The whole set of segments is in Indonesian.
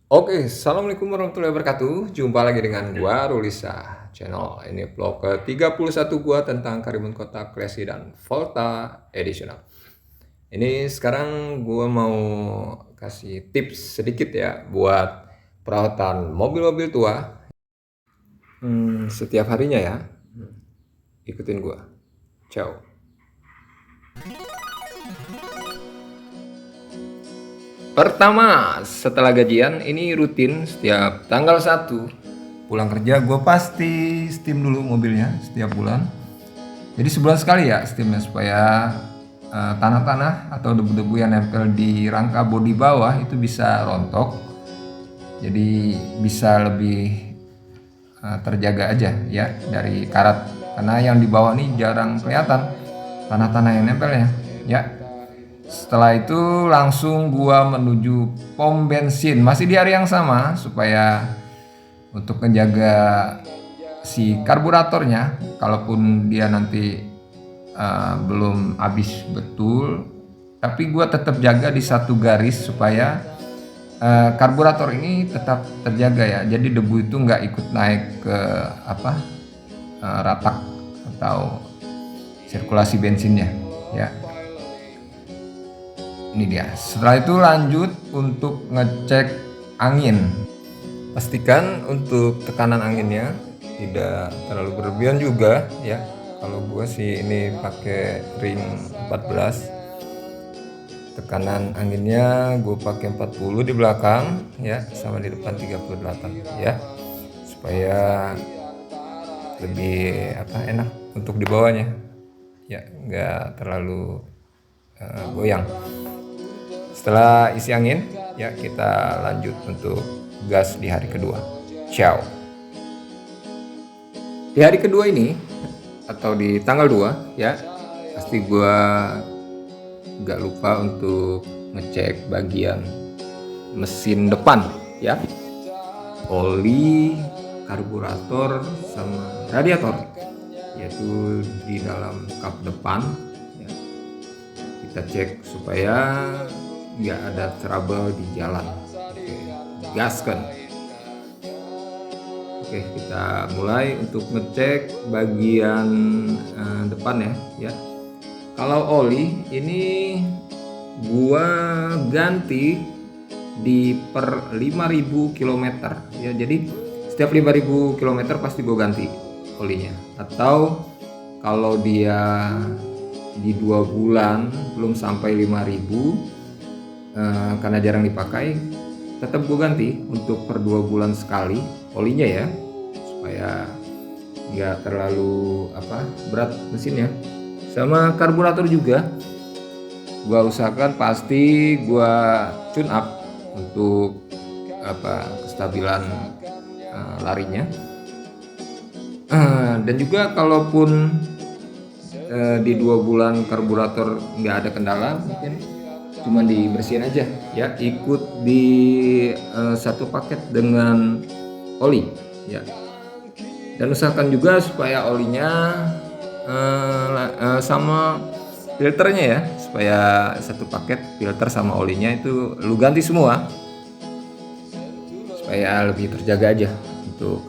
Oke, assalamualaikum warahmatullahi wabarakatuh. Jumpa lagi dengan gua Rulisa channel. Ini vlog ke-31 gua tentang Karimun Kota Classy dan Volta Editional. Ini sekarang gua mau kasih tips sedikit ya buat perawatan mobil-mobil tua setiap harinya ya. Ikutin gua. Ciao. Pertama, setelah gajian ini rutin setiap tanggal 1 pulang kerja gue pasti steam dulu mobilnya setiap bulan. Jadi sebulan sekali ya steamnya supaya tanah-tanah atau debu-debu yang nempel di rangka bodi bawah itu bisa rontok. Jadi bisa lebih terjaga aja ya dari karat, karena yang di bawah ini jarang kelihatan tanah-tanah yang nempelnya ya. Setelah itu langsung gua menuju pom bensin masih di hari yang sama supaya untuk menjaga si karburatornya, kalaupun dia nanti belum habis betul, tapi gua tetap jaga di satu garis supaya karburator ini tetap terjaga ya. Jadi debu itu nggak ikut naik ke ratak atau sirkulasi bensinnya ya. Ini dia. Setelah itu lanjut untuk ngecek angin. Pastikan untuk tekanan anginnya tidak terlalu berlebihan juga ya. Kalau gue sih ini pakai ring 14. Tekanan anginnya gue pakai 40 di belakang ya, sama di depan 38 ya. Supaya lebih enak untuk dibawanya. Ya, nggak terlalu goyang. Setelah isi angin, ya kita lanjut untuk gas di hari kedua. Ciao. Di hari kedua ini atau di tanggal 2 ya, pasti gua gak lupa untuk ngecek bagian mesin depan ya. Oli, karburator sama radiator, yaitu di dalam kap depan ya. Kita cek supaya nggak ada trouble di jalan. Oke, gaskan. Oke, kita mulai untuk ngecek bagian depan ya. Kalau oli ini gua ganti di per 5.000 km ya. Jadi setiap 5.000 km pasti gua ganti olinya. Atau kalau dia di 2 bulan belum sampai 5.000, karena jarang dipakai, tetap gue ganti untuk per 2 bulan sekali olinya ya, supaya nggak terlalu berat mesinnya. Sama karburator juga gue usahakan pasti gue tune up untuk kestabilan larinya. Dan juga kalaupun di 2 bulan karburator nggak ada kendala, mungkin cuma dibersihin aja ya, ikut di satu paket dengan oli ya. Dan usahakan juga supaya olinya sama filternya ya, supaya satu paket filter sama olinya itu lu ganti semua supaya lebih terjaga aja untuk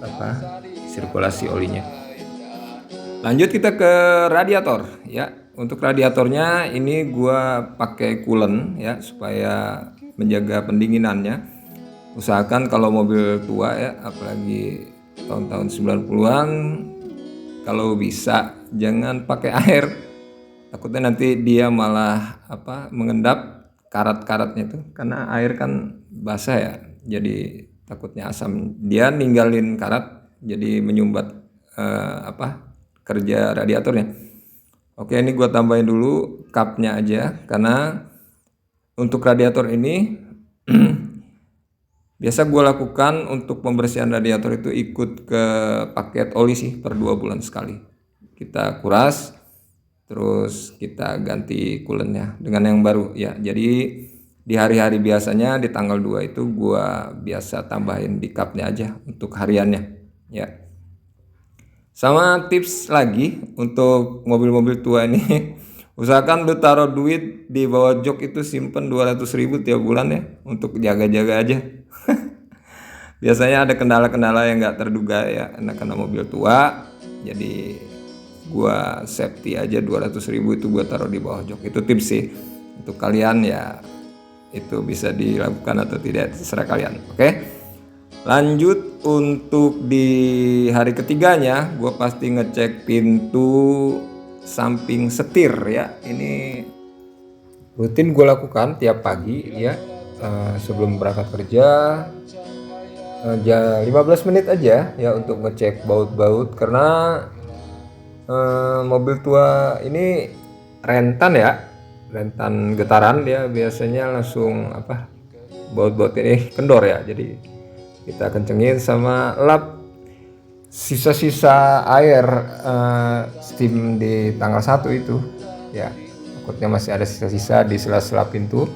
sirkulasi olinya. Lanjut kita ke radiator ya. Untuk radiatornya ini gua pakai coolant ya, supaya menjaga pendinginannya. Usahakan kalau mobil tua ya, apalagi tahun-tahun 90-an, kalau bisa jangan pakai air. Takutnya nanti dia malah mengendap karat-karatnya itu, karena air kan basah ya. Jadi takutnya asam dia ninggalin karat, jadi menyumbat kerja radiatornya. Oke, ini gue tambahin dulu cupnya aja, karena untuk radiator ini biasa gue lakukan untuk pembersihan radiator itu ikut ke paket oli sih, per 2 bulan sekali. Kita kuras, terus kita ganti coolant-nya dengan yang baru ya. Jadi di hari-hari biasanya di tanggal 2 itu gue biasa tambahin di cupnya aja untuk hariannya ya. Sama tips lagi untuk mobil-mobil tua ini, usahakan lu taruh duit di bawah jok itu, simpen 200.000 tiap bulan ya, untuk jaga-jaga aja. Biasanya ada kendala-kendala yang nggak terduga ya, karena mobil tua. Jadi gua safety aja 200.000 itu gua taruh di bawah jok. Itu tips sih untuk kalian ya, itu bisa dilakukan atau tidak terserah kalian. Oke, lanjut untuk di hari ketiganya gue pasti ngecek pintu samping setir ya. Ini rutin gue lakukan tiap pagi ya, sebelum berangkat kerja. 15 menit aja ya untuk ngecek baut-baut, karena mobil tua ini rentan ya, rentan getaran. Dia biasanya langsung baut-baut ini kendor ya. Jadi kita kencengin sama lap sisa-sisa air steam di tanggal 1 itu ya. Takutnya masih ada sisa-sisa di sela-sela pintu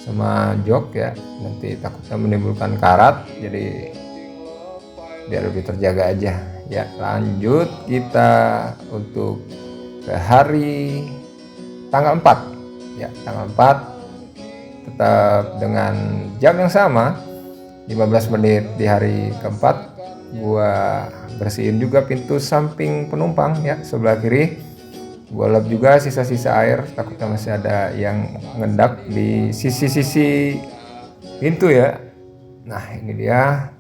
sama jok ya, nanti takutnya menimbulkan karat. Jadi biar lebih terjaga aja ya. Lanjut kita untuk ke hari tanggal 4 ya. Tanggal 4 tetap dengan jam yang sama, 15 menit di hari keempat gua bersihin juga pintu samping penumpang ya, sebelah kiri. Gua lap juga sisa-sisa air, takutnya masih ada yang ngendap di sisi-sisi pintu ya. Nah ini dia,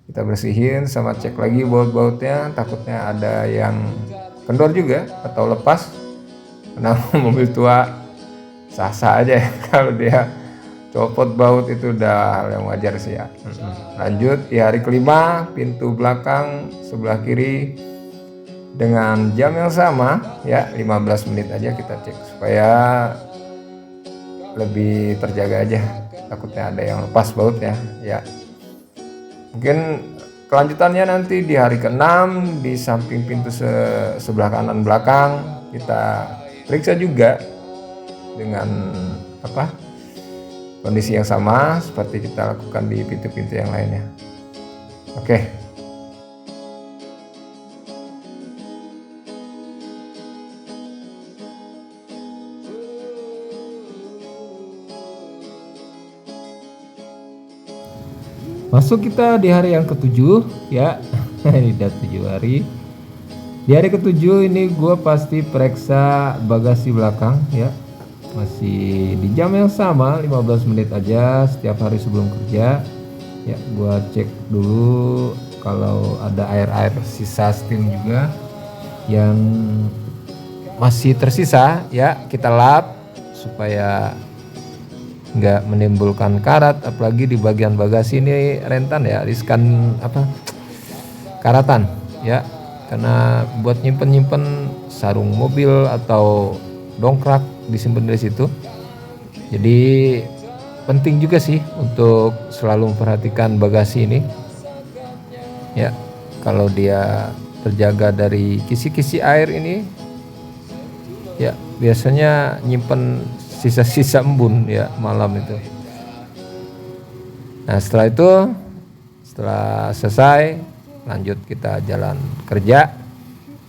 kita bersihin sama cek lagi baut-bautnya, takutnya ada yang kendor juga atau lepas. Karena mobil tua sah-sah aja ya, kalau dia copot baut itu udah hal yang wajar sih ya. Lanjut di hari kelima, pintu belakang sebelah kiri dengan jam yang sama ya, 15 menit aja kita cek supaya lebih terjaga aja, takutnya ada yang lepas bautnya ya. Mungkin kelanjutannya nanti di hari ke-6 di samping pintu sebelah kanan belakang kita periksa juga dengan kondisi yang sama seperti kita lakukan di pintu-pintu yang lainnya. Oke. Masuk kita di hari yang ke-7 ya. Ini udah 7 hari. Di hari ke-7 ini gue pasti periksa bagasi belakang ya. Masih di jam yang sama, 15 menit aja setiap hari sebelum kerja ya. Gue cek dulu kalau ada air-air sisa steam juga yang masih tersisa ya, kita lap supaya nggak menimbulkan karat. Apalagi di bagian bagasi ini rentan ya, riskan karatan ya, karena buat nyimpen sarung mobil atau dongkrak disimpan di situ. Jadi penting juga sih untuk selalu memperhatikan bagasi ini ya. Kalau dia terjaga dari kisi-kisi air ini ya, biasanya nyimpen sisa-sisa embun ya malam itu. Nah setelah selesai, lanjut kita jalan kerja.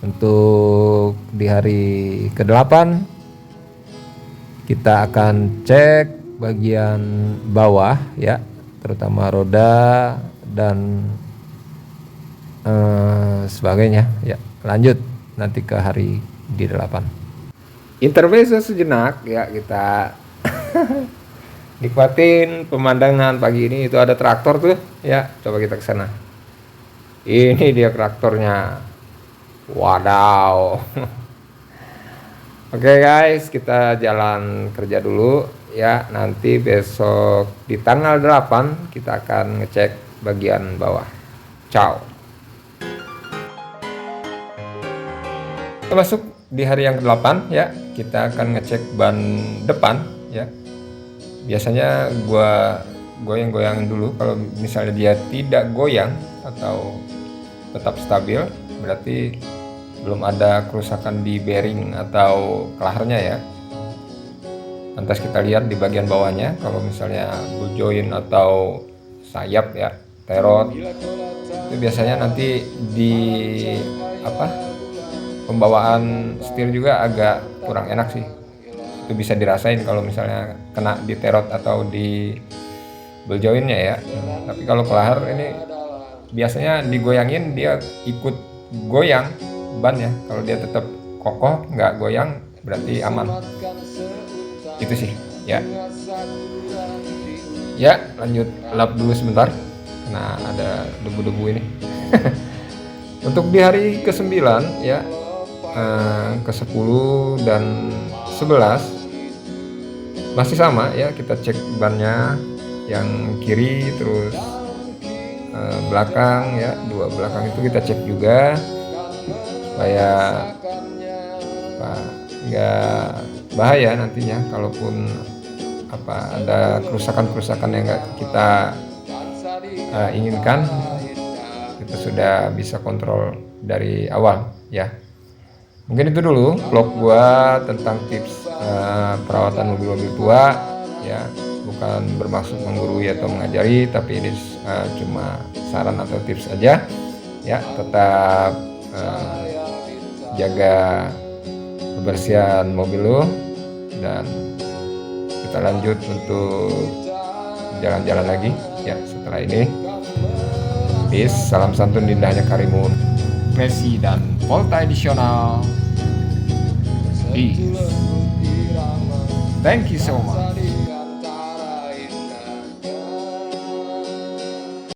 Untuk di hari ke-8 kita akan cek bagian bawah ya, terutama roda dan sebagainya ya. Lanjut nanti ke hari di 8. Intermezzo sejenak ya, kita nikmatin pemandangan pagi ini. Itu ada traktor tuh ya, coba kita ke sana. Ini dia traktornya. Wadaw. Oke guys, kita jalan kerja dulu ya. Nanti besok di tanggal 8 kita akan ngecek bagian bawah. Ciao. Kita masuk di hari yang ke-8 ya, kita akan ngecek ban depan ya. Biasanya gua goyang-goyangin dulu. Kalau misalnya dia tidak goyang atau tetap stabil, berarti belum ada kerusakan di bearing atau kelaharnya ya. Lantas kita lihat di bagian bawahnya, kalau misalnya ball joint atau sayap ya, terot, itu biasanya nanti di pembawaan setir juga agak kurang enak sih. Itu bisa dirasain kalau misalnya kena di terot atau di ball joinnya ya. Tapi kalau kelahar ini biasanya digoyangin dia ikut goyang ban ya. Kalau dia tetap kokoh nggak goyang berarti aman. Itu sih ya. Ya lanjut lap dulu sebentar karena ada debu-debu ini. Untuk di hari ke-9 ya, ke-10 dan 11 masih sama ya, kita cek bannya yang kiri terus belakang ya, dua belakang itu kita cek juga supaya nggak bahaya nantinya kalaupun ada kerusakan yang nggak kita inginkan, kita sudah bisa kontrol dari awal ya. Mungkin itu dulu vlog gua tentang tips perawatan mobil-mobil tua ya, bukan bermaksud menggurui atau mengajari, tapi ini cuma saran atau tips aja ya. Tetap jaga kebersihan mobil lo, dan kita lanjut untuk jalan-jalan lagi ya setelah ini. Peace, salam santun indahnya Karimun, Messi dan Volta edisional. Peace. Thank you so much.